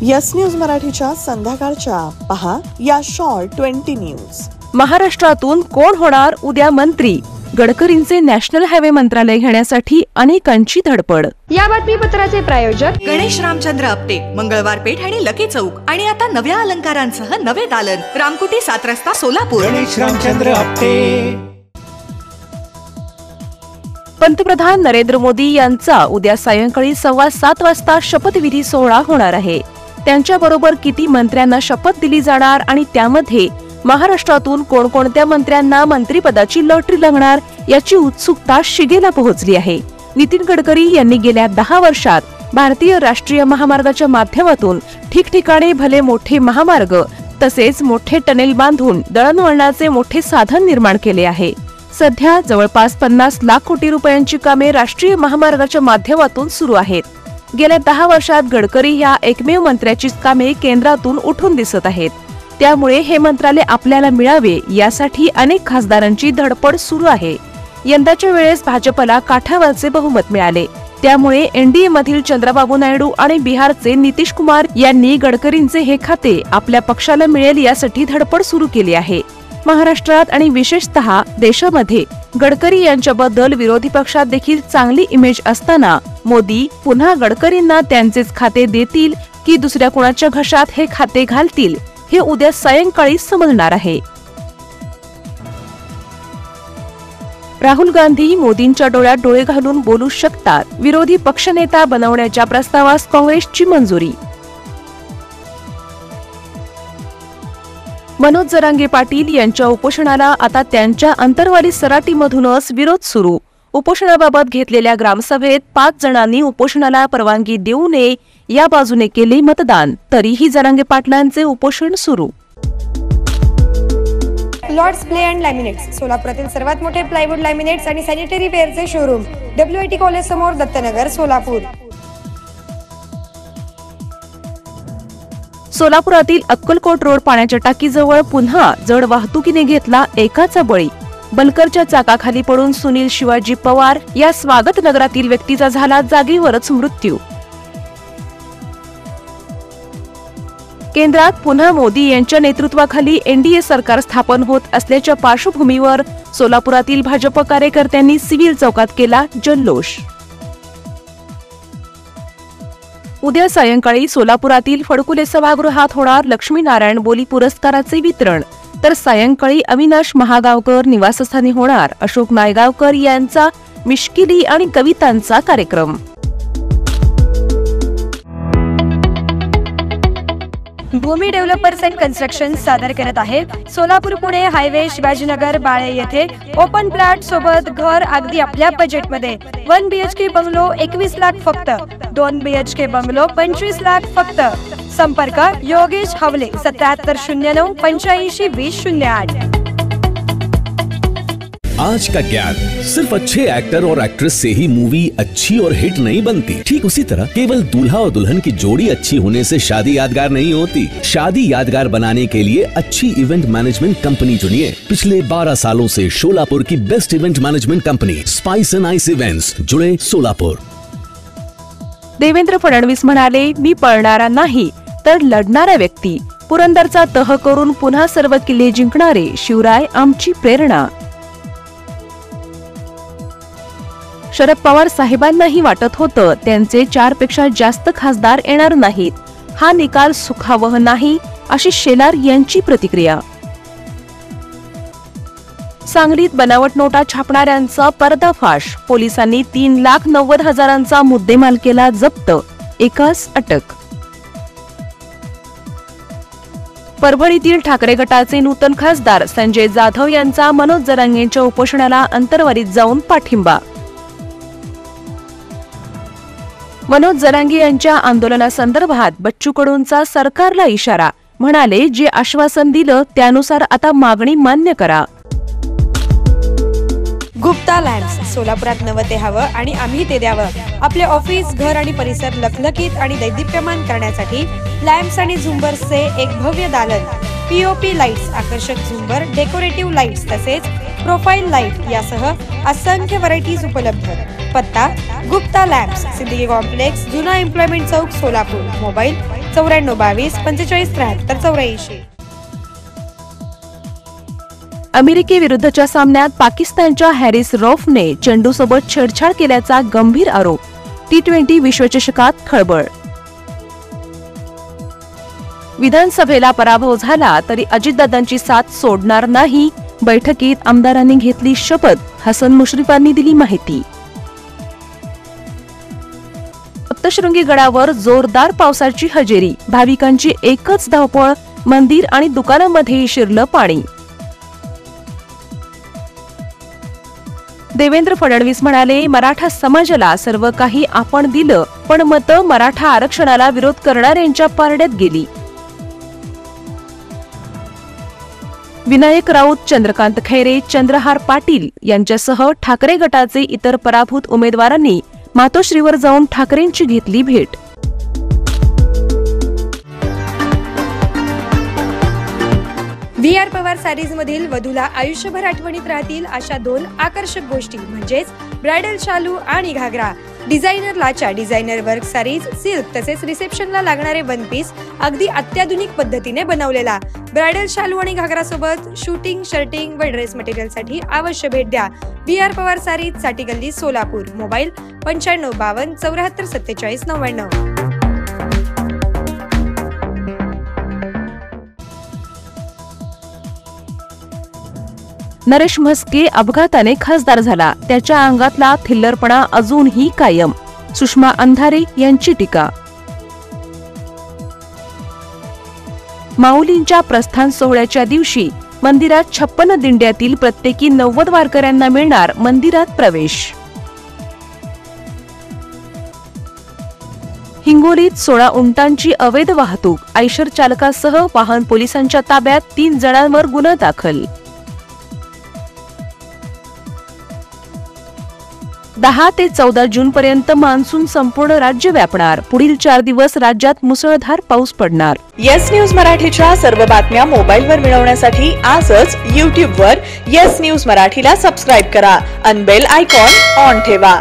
Yes news मराठीच्या संध्याकाळच्या पहा या शॉर्ट 20 न्यूज। महाराष्ट्रातून कोण होणार उद्या मंत्री? गडकरींचे नॅशनल हायवे मंत्रालय घेण्यासाठी अनेकांची धडपड। या बातमीपत्राचे प्रायोजक गणेश रामचंद्र आपटे, मंगळवार पेठ आणि लकी चौक आणि आता नव्या अलंकारांसह नवे दालन, रामकुटी 7 रस्ता सोलापूर। गणेश रामचंद्र आपटे। पंतप्रधान नरेंद्र मोदी यांचा उद्या सायंकाळी 7:15 वाजता शपथविधी सोहळा होणार आहे। त्यांच्याबरोबर किती मंत्र्यांना शपथ दिली जाणार आणि त्यामध्ये महाराष्ट्रातून कोणकोणत्या मंत्र्यांना मंत्रिपदाची लॉटरी लागणार याची उत्सुकता शिगेला पोहोचली आहे। नितीन गडकरी यांनी गेल्या 10 वर्षात भारतीय राष्ट्रीय महामार्गाच्या माध्यमातून ठिकठिकाणी भले मोठे महामार्ग तसेच मोठे टनेल बांधून दळणवळणाचे मोठे साधन निर्माण केले आहे। सध्या जवळपास 50 लाख कोटी रुपयांची कामे राष्ट्रीय महामार्गाच्या माध्यमातून सुरू आहेत। गेल्या 10 वर्षात गडकरी या एकमेव मंत्र्याचीच कामे केंद्रातून उठून दिसत आहेत। त्यामुळे हे मंत्रालय आपल्याला मिळावे यासाठी अनेक खासदारांची धडपड सुरू आहे। यंदाच्या वेळेस भाजपला काठावरचे बहुमत मिळाले, त्यामुळे एनडीए मधील चंद्रबाबू नायडू आणि बिहारचे नितीश कुमार यांनी गडकरींचे हे खाते आपल्या पक्षाला मिळेल यासाठी धडपड सुरू केली आहे। महाराष्ट्रात आणि विशेषतः देशामध्ये गडकरी यांच्याबद्दल विरोधी पक्षात देखील चांगली इमेज असताना मोदी पुन्हा गडकरींना त्यांचेच खाते देतील की दुसऱ्या कोणाच्या घशात हे खाते घालतील हे उद्या सायंकाळी समजणार आहे। राहुल गांधी मोदींच्या डोळ्यात डोळे घालून बोलू शकतात, विरोधी पक्षनेता बनवण्याच्या प्रस्तावास काँग्रेसची मंजुरी। मनोज जरांगे पाटील यांच्या उपोषणाला आता त्यांच्या अंतर्वाली सराटीमधूनच विरोध सुरू। उपोषणाबाबत घेतलेल्या ग्रामसभेत 5 जणांनी उपोषणाला परवानगी देऊ नये या बाजूने केले मतदान, तरीही जरांगे पाटलांचे उपोषण सुरू। लॉर्ड्स प्ले अँड लॅमिनेट्स, सोलापुरातील सर्वात मोठे प्लायवूड लॅमिनेट्स आणि सॅनिटरी वेअरचे शोरूम, WIT कॉलेज समोर, दत्तनगर, सोलापूर। सोलापुरातील अक्कलकोट रोड पाण्याच्या टाकीजवळ पुन्हा जड वाहतुकीने घेतला एकाचा बळी। बलकरच्या चाकाखाली पडून सुनील शिवाजी पवार या स्वागत नगरातील व्यक्तीचा झाला जागेवरच मृत्यू। केंद्रात पुन्हा मोदी यांच्या नेतृत्वाखाली एनडीए सरकार स्थापन होत असल्याच्या पार्श्वभूमीवर सोलापुरातील भाजप कार्यकर्त्यांनी सिव्हिल चौकात केला जल्लोष। उद्या सायंकाळी सोलापुरातील फडकुले सभागृहात होणार लक्ष्मीनारायण बोली पुरस्काराचे वितरण, तर सायंकाळी अविनाश महागावकर निवासस्थानी होणार अशोक नायगावकर यांचा मिश्किली आणि कवितांचा कार्यक्रम। भूमी डेव्हलपर्स अँड कन्स्ट्रक्शन सादर करत आहे सोलापूर पुणे हायवे शिवाजीनगर बाळे येथे ओपन प्लॉट सोबत घर अगदी आपल्या बजेटमध्ये। 1 BHK बंगलो 21 लाख फक्त, 2 BHK बंगलो 25 लाख फक्त। संपर्क योगेश हवले 7709 85 2008। आज का ज्ञान, सिर्फ अच्छे एक्टर और एक्ट्रेस से ही मूवी अच्छी और हिट नहीं बनती। ठीक उसी तरह केवल दूल्हा और दुल्हन की जोड़ी अच्छी होने से शादी यादगार नहीं होती। शादी यादगार बनाने के लिए अच्छी इवेंट मैनेजमेंट कंपनी चुनिए। पिछले 12 सालों से सोलापुर की best event management company spice end ice events, जुड़े सोलापुर। देवेंद्र फडणवीस म्हणाले, मी पळणारा नाही तर लढणारा व्यक्ती। पुरंदरचा तह करून पुन्हा सर्व किल्ले जिंकणारे शिवराय आमची प्रेरणा। शरद पवार साहेबांनाही वाटत होतं त्यांचे 4 पेक्षा जास्त खासदार येणार नाहीत, हा निकाल सुखावह नाही अशी शेलार यांची प्रतिक्रिया। सांगलीत बनावट नोटा छापणाऱ्यांचा पर्दाफाश, पोलिसांनी 3,90,000चा मुद्देमाल केला जप्त, एकास अटक। परभणीतील ठाकरे गटाचे नूतन खासदार संजय जाधव यांचा मनोज जरांगेंच्या उपोषणाला अंतर्वालीत जाऊन पाठिंबा। मनोज जरांगे यांच्या आंदोलनासंदर्भात बच्चू कडूंचा सरकारला इशारा, म्हणाले जे आश्वासन दिलं त्यानुसार आता मागणी मान्य करा। गुप्ता लॅम्प्स, सोलापुरात नवं ते हवं आणि आम्ही ते द्यावं। आपले ऑफिस, घर आणि परिसर लखलखीत आणि दैदिप्यमान करण्यासाठी लॅम्प्स आणि झुंबर्सचे एक भव्य दालन। POP लाईट्स, आकर्षक झुंबर, डेकोरेटिव्ह लाईट्स तसेच प्रोफाइल लाईट यासह असंख्य व्हरायटीज उपलब्ध। पत्ता गुप्ता लॅम्प्स, सिद्दीकी कॉम्प्लेक्स, जुना एम्प्लॉयमेंट चौक, सोलापूर। मोबाईल 9422 45 73 84. अमेरिकेविरुद्धच्या सामन्यात पाकिस्तानच्या हॅरिस रौफने चेंडूसोबत छेडछाड केल्याचा गंभीर आरोप. T20 विश्वचषकात खळबळ. विधानसभेला पराभव झाला तरी अजितदादांची साथ सोडणार नाही. बैठकीत आमदारांनी घेतली शपथ. हसन मुश्रीफांनी दिली माहिती. सप्तशृंगी गडावर जोरदार पावसाची हजेरी. भाविकांची एकच धावपळ. मंदिर आणि दुकानांमध्ये शिरलं पाणी. देवेंद्र फडणवीस म्हणाले, मराठा समाजाला सर्व काही आपण दिलं, पण मतं मराठा आरक्षणाला विरोध करणाऱ्यांच्या पारड्यात गेली. विनायक राऊत, चंद्रकांत खैरे, चंद्रहार पाटील यांच्यासह ठाकरे गटाचे इतर पराभूत उमेदवारांनी मातोश्रीवर जाऊन ठाकरेंची घेतली भेट. VR पवार सारीज मधील वधूला आयुष्यभर आठवणीत राहतील अशा 2 आकर्षक गोष्टी म्हणजेच ब्रायडल शालू आणि घागरा. डिझायनर लाचा, डिझायनर वर्क सारीज, सिल्क तसेच रिसेप्शनला लागणारे वन पीस अगदी अत्याधुनिक पद्धतीने बनवलेला. ब्रायडल शालू आणि घागरा सोबत शूटिंग, शर्टिंग व ड्रेस मटेरियल साठी अवश्य भेट द्या. VR पवार सारीज, साठी गल्ली, सोलापूर. मोबाईल 9552 74 47 99. नरेश म्हस्के अपघाताने खासदार झाला. त्याच्या अंगातला थिल्लरपणा अजूनही कायम. सुषमा अंधारे यांची टीका. माऊलींच्या प्रस्थान सोहळ्याच्या दिवशी मंदिरात 56 दिंड्यातील प्रत्येकी 90 वारकऱ्यांना मिळणार मंदिरात प्रवेश. हिंगोलीत 16 उंटांची अवैध वाहतूक. आयशर चालकासह वाहन पोलिसांच्या ताब्यात. 3 जणांवर गुन्हा दाखल. 10 ते 14 जून पर्यंत मान्सून संपूर्ण राज्य व्यापणार. पुढील 4 दिवस राज्यात मुसळधार पाऊस पडणार. येस न्यूज मराठीच्या सर्व बातम्या मोबाईलवर मिळवण्यासाठी आजच YouTube वर येस न्यूज मराठीला सबस्क्राईब करा आणि बेल आयकॉन ऑन ठेवा.